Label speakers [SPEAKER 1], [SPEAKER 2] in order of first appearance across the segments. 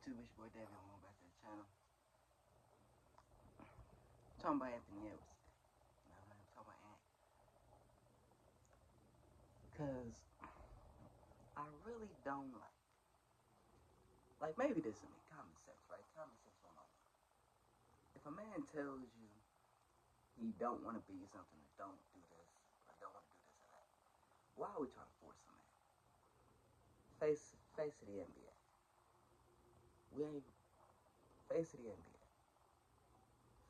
[SPEAKER 1] YouTube? It's your boy David. Welcome back to the channel. I'm talking about Anthony Edwards today. You know what I'm talking about Ant. Because I really don't like maybe this is me, common sense, right? Common sense 101. If a man tells you he don't want to be something or don't do this or don't want to do this or that, why are we trying to force a man? Face of the NBA. We ain't face of the NBA.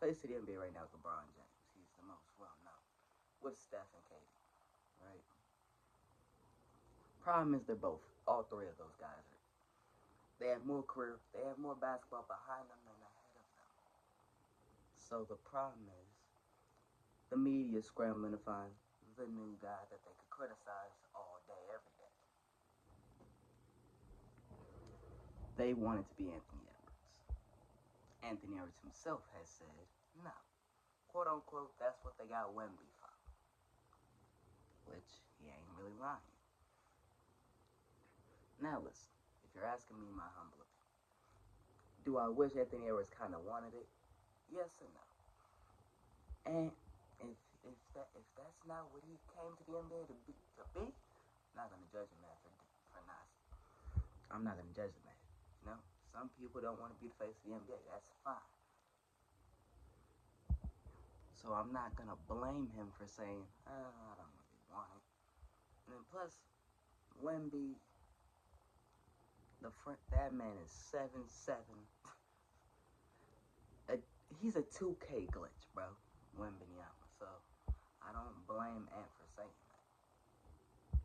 [SPEAKER 1] Face of the NBA right now is LeBron James. He's the most well known. With Steph and KD, right? Problem is they're both, all three of those guys they have more career, they have more basketball behind them than ahead of them. So the problem is the media is scrambling to find the new guy that they could criticize all day, every day. They want it to be Anthony Edwards. Anthony Edwards himself has said no. Quote unquote, that's what they got Wemby for. Which he ain't really lying. Now listen, if you're asking me my humble opinion, do I wish Anthony Edwards kind of wanted it? Yes and no. And if that's not what he came to the NBA to be, I'm not gonna judge him man for not. I'm not gonna judge the man. You know, some people don't want to be the face of the NBA. That's fine. So I'm not gonna blame him for saying, I don't really want it. And then plus, Wemby, that man is 7'7". He's a 2K glitch, bro. Wembanyama. So I don't blame Ant for saying that.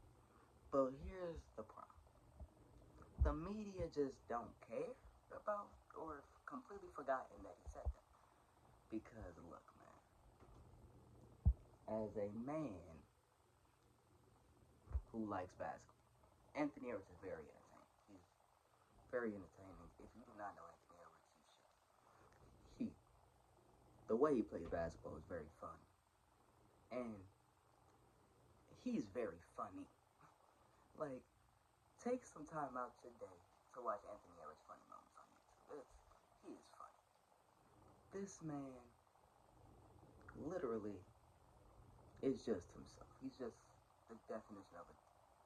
[SPEAKER 1] But here's the problem. The media just don't care about or completely forgotten that he said that. Because look, man, as a man who likes basketball, Anthony Edwards is very entertaining. He's very entertaining. If you do not know Anthony Edwards, you should. The way he plays basketball is very fun. And he's very funny. Like, take some time out your day to watch Anthony Edwards funny moments on YouTube. He is funny. This man literally is just himself. He's just the definition of a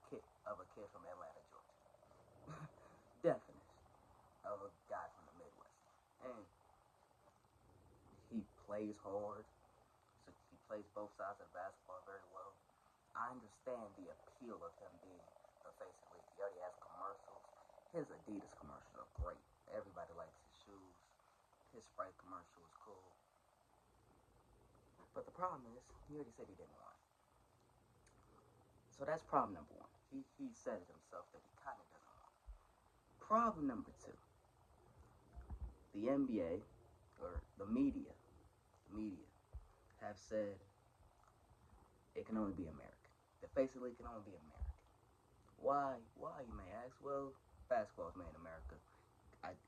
[SPEAKER 1] kid from Atlanta, Georgia. Definition of a guy from the Midwest. And he plays hard. So he plays both sides of the basketball very well. I understand the appeal of him being the face of the league. He already has commercials. His Adidas commercials are great. Everybody likes his shoes. His Sprite commercial is cool. But the problem is, he already said he didn't want it. So that's problem number one. He said it himself that he kind of doesn't want it. Problem number two. The NBA, or the media have said it can only be American. The face of the league can only be American. Why, you may ask? Well, basketball is made in America.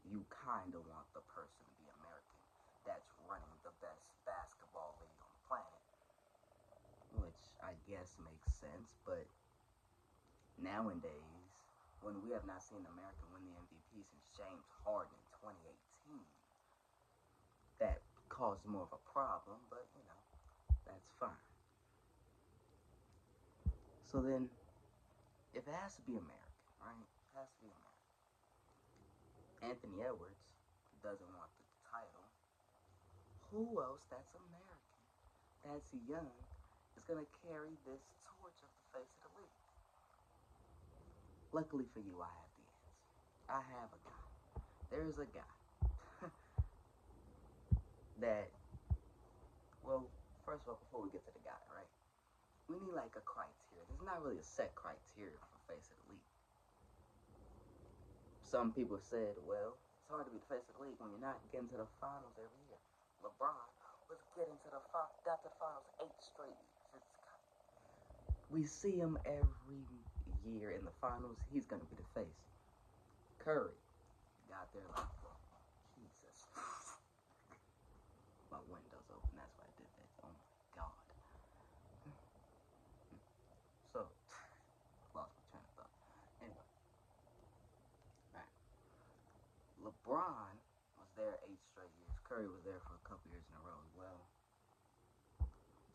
[SPEAKER 1] You kind of want the person to be American that's running the best basketball league on the planet. Which I guess makes sense, but nowadays, when we have not seen an American win the MVP since James Harden in 2018, that caused more of a problem, but, you know, that's fine. So then, if it has to be American, right? It has to be American. Anthony Edwards doesn't want the title. Who else that's American, that's young, is going to carry this torch of the face of the league? Luckily for you, I have the answer. I have a guy. There's a guy that, well, first of all, before we get to the guy, right? We need like a criteria. There's not really a set criteria for face of the league. Some people said, well, it's hard to be the face of the league when you're not getting to the finals every year. LeBron was getting to got to the finals 8 straight years. We see him every year in the finals. He's gonna be the face. Curry got there like, Jesus. My window's open. That's why I did that. Oh my God. So, lost my train of thought. Anyway, right. LeBron was there 8 straight years. Curry was there for a couple years in a row as well.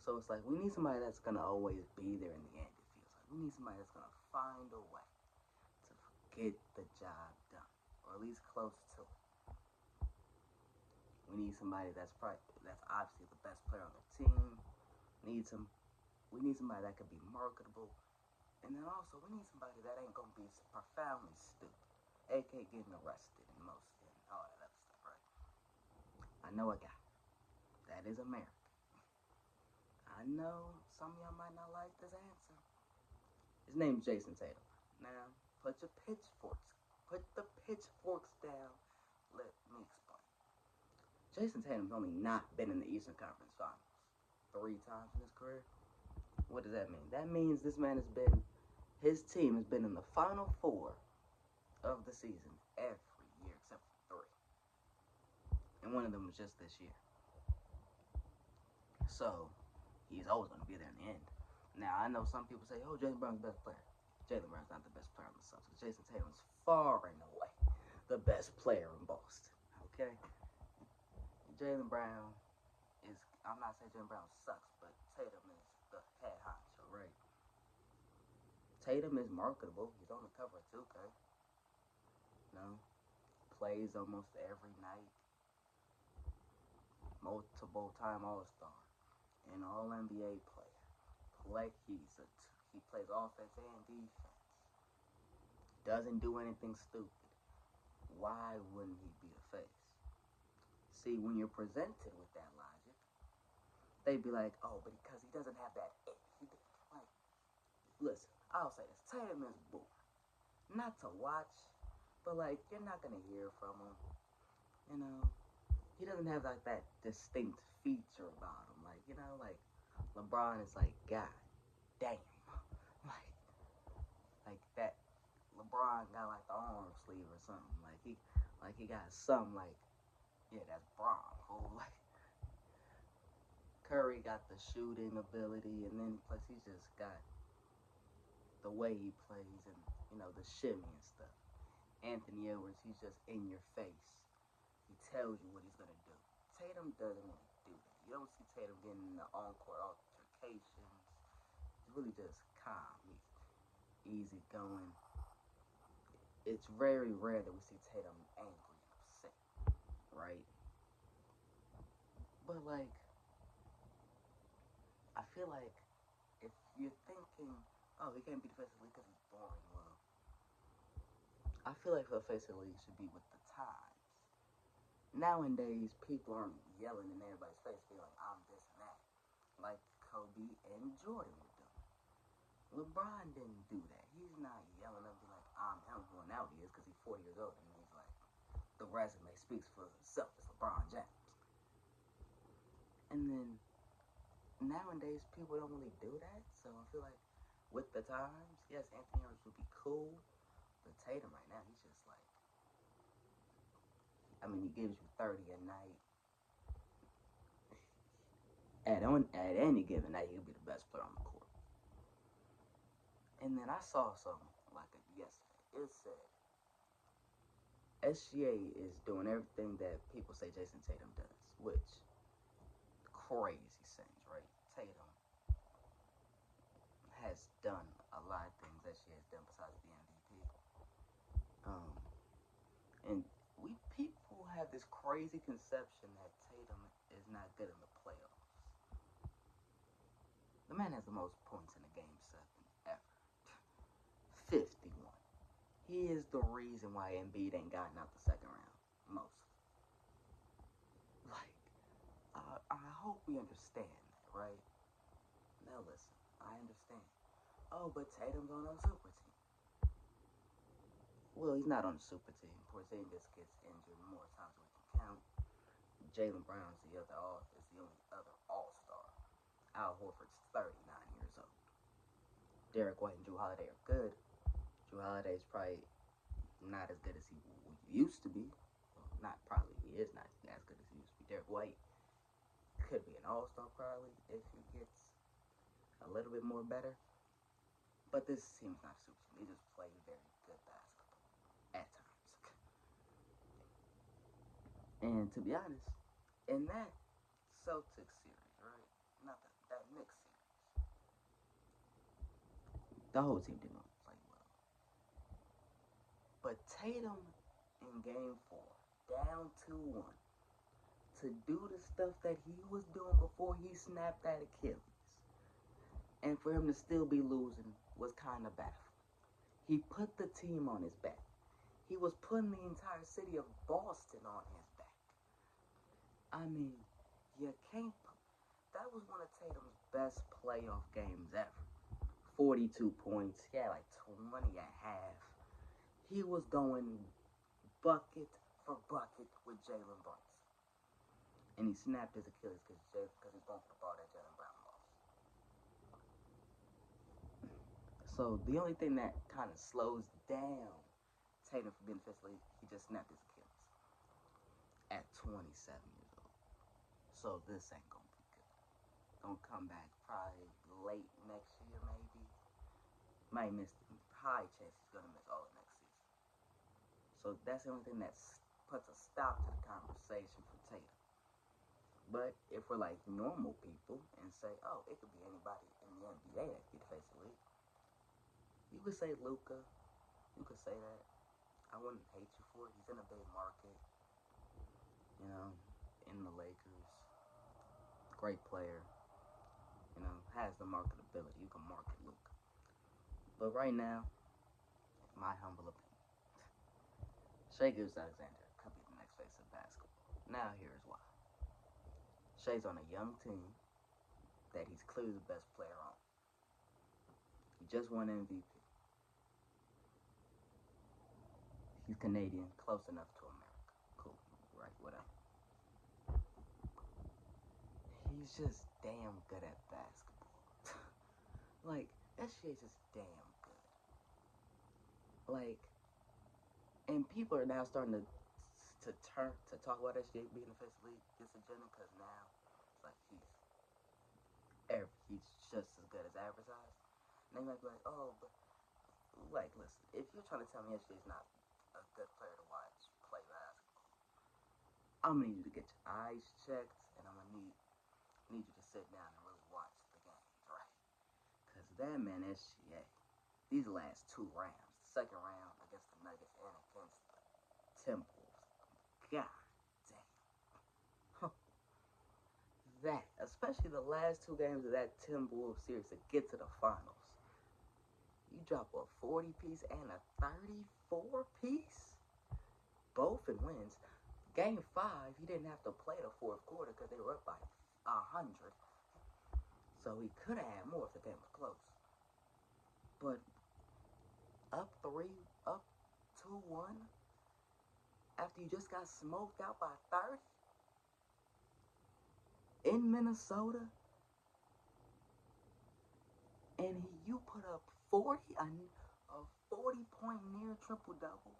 [SPEAKER 1] So it's like we need somebody that's gonna always be there in the end. It feels like we need somebody that's gonna find a way to get the job done, or at least close to it. We need somebody that's obviously the best player on the team. We need somebody that could be marketable, and then also we need somebody that ain't gonna be profoundly stupid, aka getting arrested and all that other stuff, right? I know a guy that is American. I know some of y'all might not like this answer. His name's Jason Tatum. Now, put the pitchforks down. Let me explain. Jason Tatum's only not been in the Eastern Conference Finals 3 times in his career. What does that mean? That means his team has been in the Final Four of the season every year except for 3. And one of them was just this year. So, he's always going to be there in the end. Now, I know some people say, oh, Jaylen Brown's the best player. Jaylen Brown's not the best player on the Celtics. Jason Tatum's far and away the best player in Boston. Okay? Jaylen Brown I'm not saying Jaylen Brown sucks, but Tatum is the head honcho, right? Tatum is marketable. He's on the cover of 2K. Plays almost every night. Multiple time All-Star. An All-NBA player. He plays offense and defense. Doesn't do anything stupid. Why wouldn't he be the face? See, when you're presented with that logic, they'd be like, oh, but because he doesn't have that it. Listen, I'll say this. Tatum is boring. Not to watch, but, you're not going to hear from him. He doesn't have, that distinct feature about him. LeBron is God damn. Like that LeBron got, the arm sleeve or something. He got something, yeah, that's Bron. Curry got the shooting ability, and then plus he's just got the way he plays and, the shimmy and stuff. Anthony Edwards, he's just in your face. He tells you what he's going to do. Tatum doesn't really do that. You don't see Tatum getting in the on-court altercations. He's really just calm. He's easy going. It's very rare that we see Tatum angry and upset, right? But, I feel like if you're thinking, oh, he can't be defensive league because he's boring, well, I feel like the defensive league should be with the times. Nowadays, people aren't yelling in everybody's face, being like, I'm this and that, like Kobe and Jordan were doing. LeBron didn't do that. He's not yelling up, be like, I'm him. Well, now he is because he's 40 years old, and he's like, the resume speaks for itself. It's LeBron James. And then nowadays, people don't really do that, so I feel like with the times, yes, Anthony Edwards would be cool, but Tatum right now, he's just he gives you 30 a night. At any given night, he'll be the best player on the court. And then I saw something yesterday. It said SGA is doing everything that people say Jason Tatum does, which crazy sayings, right? Tatum has done a lot of things that she has done besides the MVP. And people have this crazy conception that Tatum is not good in the playoffs. The man has the most points in a game 7 ever. 51. He is the reason why Embiid ain't gotten out the second round. Mostly. I hope we understand that, right? Now listen, I understand. Oh, but Tatum's on a super team. Well, he's not on a super team. Porzingis gets injured more times than we can count. Jaylen Brown's the only other all-star. Al Horford's 39 years old. Derek White and Jrue Holiday are good. Jrue Holiday's probably not as good as he used to be. Well, he is not as good as he used to be. Derek White could be an all-star probably if he gets a little bit more better. But this team's not super team. They just play very good basketball at times. And to be honest, in that Celtics series, right? Not that Knicks series, the whole team didn't play well. But Tatum in game four, down 2-1, to do the stuff that he was doing before he snapped that Achilles, and for him to still be losing was kind of baffling. He put the team on his back. He was putting the entire city of Boston on his back. I mean, you can't. That was one of Tatum's best playoff games ever. 42 points. He had like 20 at half. He was going bucket for bucket with Jalen Brunson. And he snapped his Achilles because he's going for the ball that Jalen Brown lost. So the only thing that kind of slows down Tatum from being officially, he just snapped his Achilles at 27 years old. So this ain't gonna be good. Gonna come back probably late next year, maybe. Might miss the high chance he's gonna miss all of next season. So that's the only thing that puts a stop to the conversation for Tatum. But if we're like normal people and say, oh, it could be anybody in the NBA that could face the league, you could say Luka. You could say that. I wouldn't hate you for it. He's in a big market, you know, in the Lakers. Great player, you know, has the marketability. You can market Luka. But right now, my humble opinion, Shai Gilgeous-Alexander could be the next face of basketball. Now here's why. Shai's on a young team that he's clearly the best player on. He just won MVP. He's Canadian, close enough to America. Cool, right, whatever. He's just damn good at basketball. Like, that shit's just damn good. Like, and people are now starting to talk about that shit being officially disingenuous because now it's like he's just as good as advertised. And they might be like, oh, but like, listen, if you're trying to tell me SGA's not a good player to watch play basketball, I'm gonna need you to get your eyes checked, and I'm gonna need you to sit down and really watch the games, right? Because that man SGA, these last two rounds, the second round against the Nuggets and against the Timberwolves, god damn. That, especially the last two games of that Timberwolves series to get to the finals. You drop a 40 piece and a 34 piece, both in wins. Game 5, he didn't have to play the fourth quarter because they were up by 100. So he could have had more if the game was close. But up 3, up 2-1, after you just got smoked out by 30 in Minnesota, and you put up 40, a 40-point near triple-double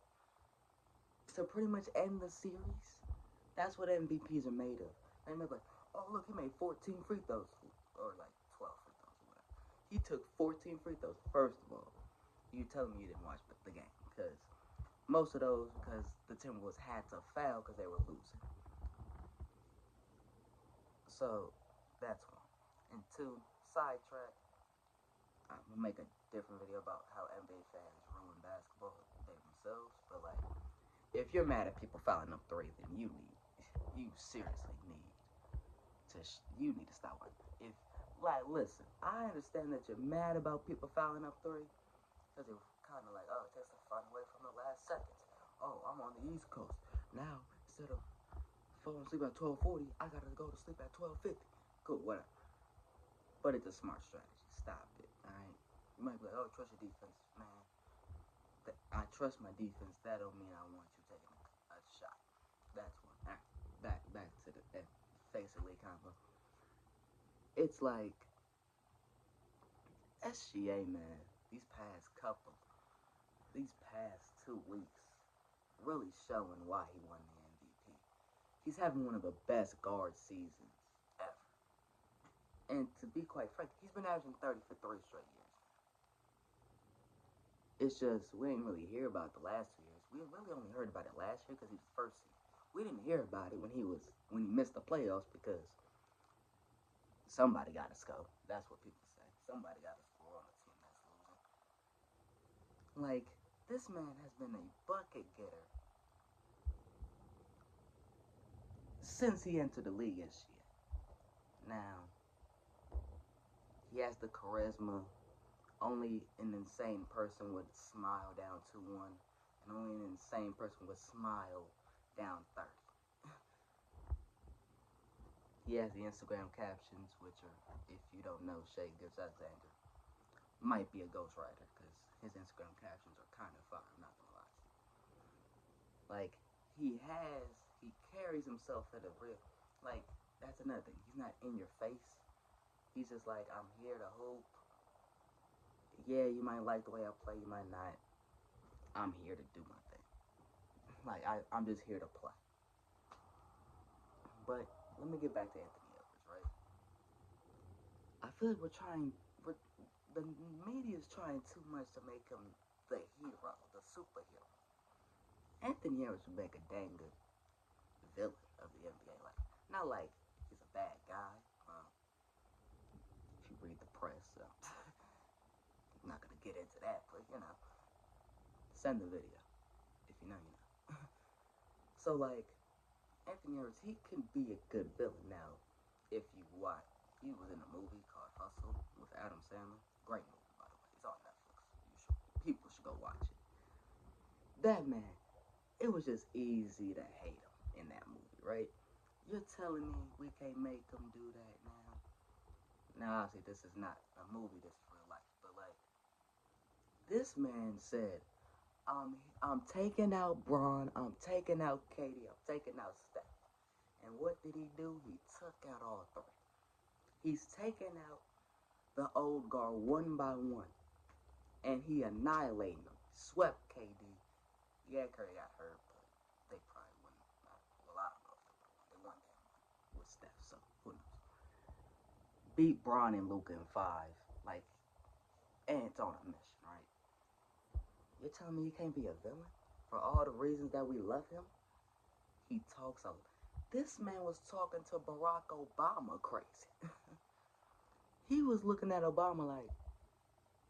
[SPEAKER 1] to pretty much end the series. That's what MVPs are made of. They make like, oh look, he made 14 free throws, or like 12 free throws, or whatever. He took 14 free throws. First of all, you telling me you didn't watch the game because most of those because the Timberwolves had to foul because they were losing. So that's one. And two, sidetrack. I'm gonna make a different video about how NBA fans ruin basketball they themselves. But like, if you're mad at people fouling up 3, then you seriously need you need to stop it. If like, listen, I understand that you're mad about people fouling up 3 because they were kind of like, oh, it takes the fun away from the last seconds. Oh, I'm on the East Coast now. Instead of falling asleep at 12:40, I gotta go to sleep at 12:50. Cool, whatever. But it's a smart strategy. Stop it. All right. You might be like, oh, trust your defense, man. I trust my defense. That don't mean I want you taking a shot. That's one. All right. Back to the basically combo. It's like SGA, man. These past 2 weeks, really showing why he won the MVP. He's having one of the best guard seasons ever. And to be quite frank, he's been averaging 30 for 3 straight years. It's just, we didn't really hear about it the last 2 years. We really only heard about it last year because he was first seed. We didn't hear about it when he missed the playoffs because somebody got to score. That's what people say. Somebody got to score on a team that's losing. Like, this man has been a bucket getter since he entered the league this year. Now, he has the charisma. Only an insane person would smile down 2-1, and only an insane person would smile down 30. He has the Instagram captions, which are, if you don't know, Shai Gilgeous-Alexander might be a ghostwriter because his Instagram captions are kind of fire. I'm not gonna lie to you. Like, he carries himself at a real, like, that's another thing. He's not in your face. He's just like, I'm here to hoop. Yeah, you might like the way I play, you might not. I'm here to do my thing. Like, I'm just here to play. But let me get back to Anthony Edwards, right? I feel like the media's trying too much to make him the hero, the superhero. Anthony Edwards would make a dang good villain of the NBA. Like, not like he's a bad guy. If you read the press, I'm not gonna get into that, but send the video. If you know, you know. So like, Anthony Edwards, he can be a good villain now. If you watch, he was in a movie called Hustle with Adam Sandler. Great movie, by the way. It's on Netflix. People should go watch it. That man, it was just easy to hate him in that movie, right? You're telling me we can't make him do that now? Now, obviously, this is not a movie. This is real life. But like, this man said, I'm taking out Bron. I'm taking out KD. I'm taking out Steph. And what did he do? He took out all three. He's taken out the old guard one by one. And he annihilated them. Swept KD. Yeah, Curry got hurt, but they probably wouldn't. Well, I don't know if they won. They won game one with Steph, so who knows? Beat Bron and Luka in 5. Like, and it's on a mission, right? You're telling me he can't be a villain? For all the reasons that we love him? He talks a... This man was talking to Barack Obama crazy. He was looking at Obama like,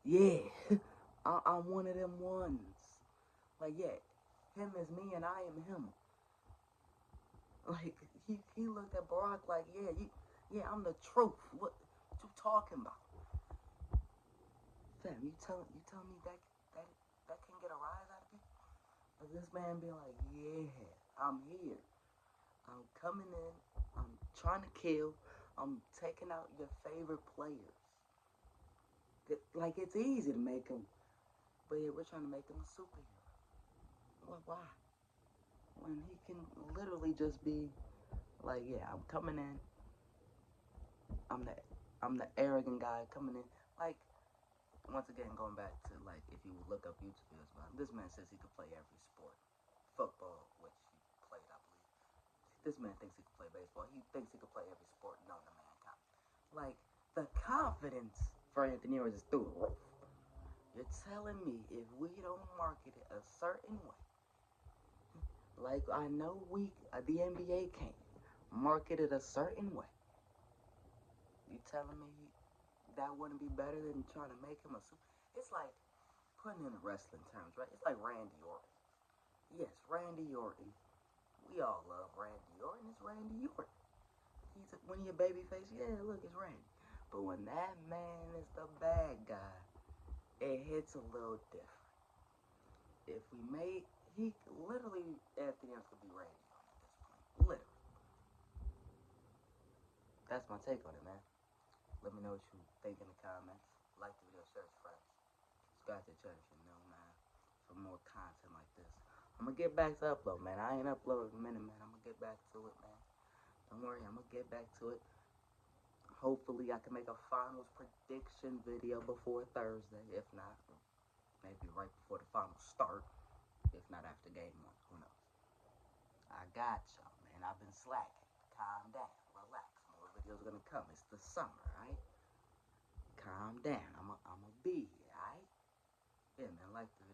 [SPEAKER 1] yeah, I'm one of them ones. Like, yeah, him is me and I am him. Like, he looked at Barack like, yeah, I'm the truth. What you talking about? Fam, you tell me that can get a rise out of people? But this man be like, yeah, I'm here. I'm coming in. I'm trying to kill. I'm taking out your favorite players. Like, it's easy to make him, but yeah, we're trying to make him a superhero. Well, why? When he can literally just be like, yeah, I'm coming in. I'm the arrogant guy coming in. Like, once again, going back to, like, if you look up YouTube videos about him, this man says he could play every sport. Football, which he played, I believe. This man thinks he can play baseball. He thinks he can play every sport known to mankind. Like, the confidence for Anthony Edwards is through the roof. You're telling me if we don't market it a certain way, like I know the NBA can't market it a certain way, you telling me that wouldn't be better than trying to make him a super? It's like, putting in wrestling terms, right? It's like Randy Orton. Yes, Randy Orton. We all love Randy Orton. It's Randy Orton. When you're babyface, yeah, look, it's Randy. But when that man is the bad guy, it hits a little different. If we made, he literally, Anthony Edwards could be Randy Orton at this point. Literally. That's my take on it, man. Let me know what you think in the comments. Like the video, share it with friends. Subscribe to the channel if you know, man, for more content like this. I'm gonna get back to upload, man. I ain't uploaded in a minute, man. I'm gonna get back to it, man. Don't worry, I'm gonna get back to it. Hopefully, I can make a finals prediction video before Thursday. If not, maybe right before the finals start. If not after game 1, who knows? I got y'all, man. I've been slacking. Calm down, relax. More videos gonna come. It's the summer, right? Calm down. I'm a be here, alright? Yeah, man. Like the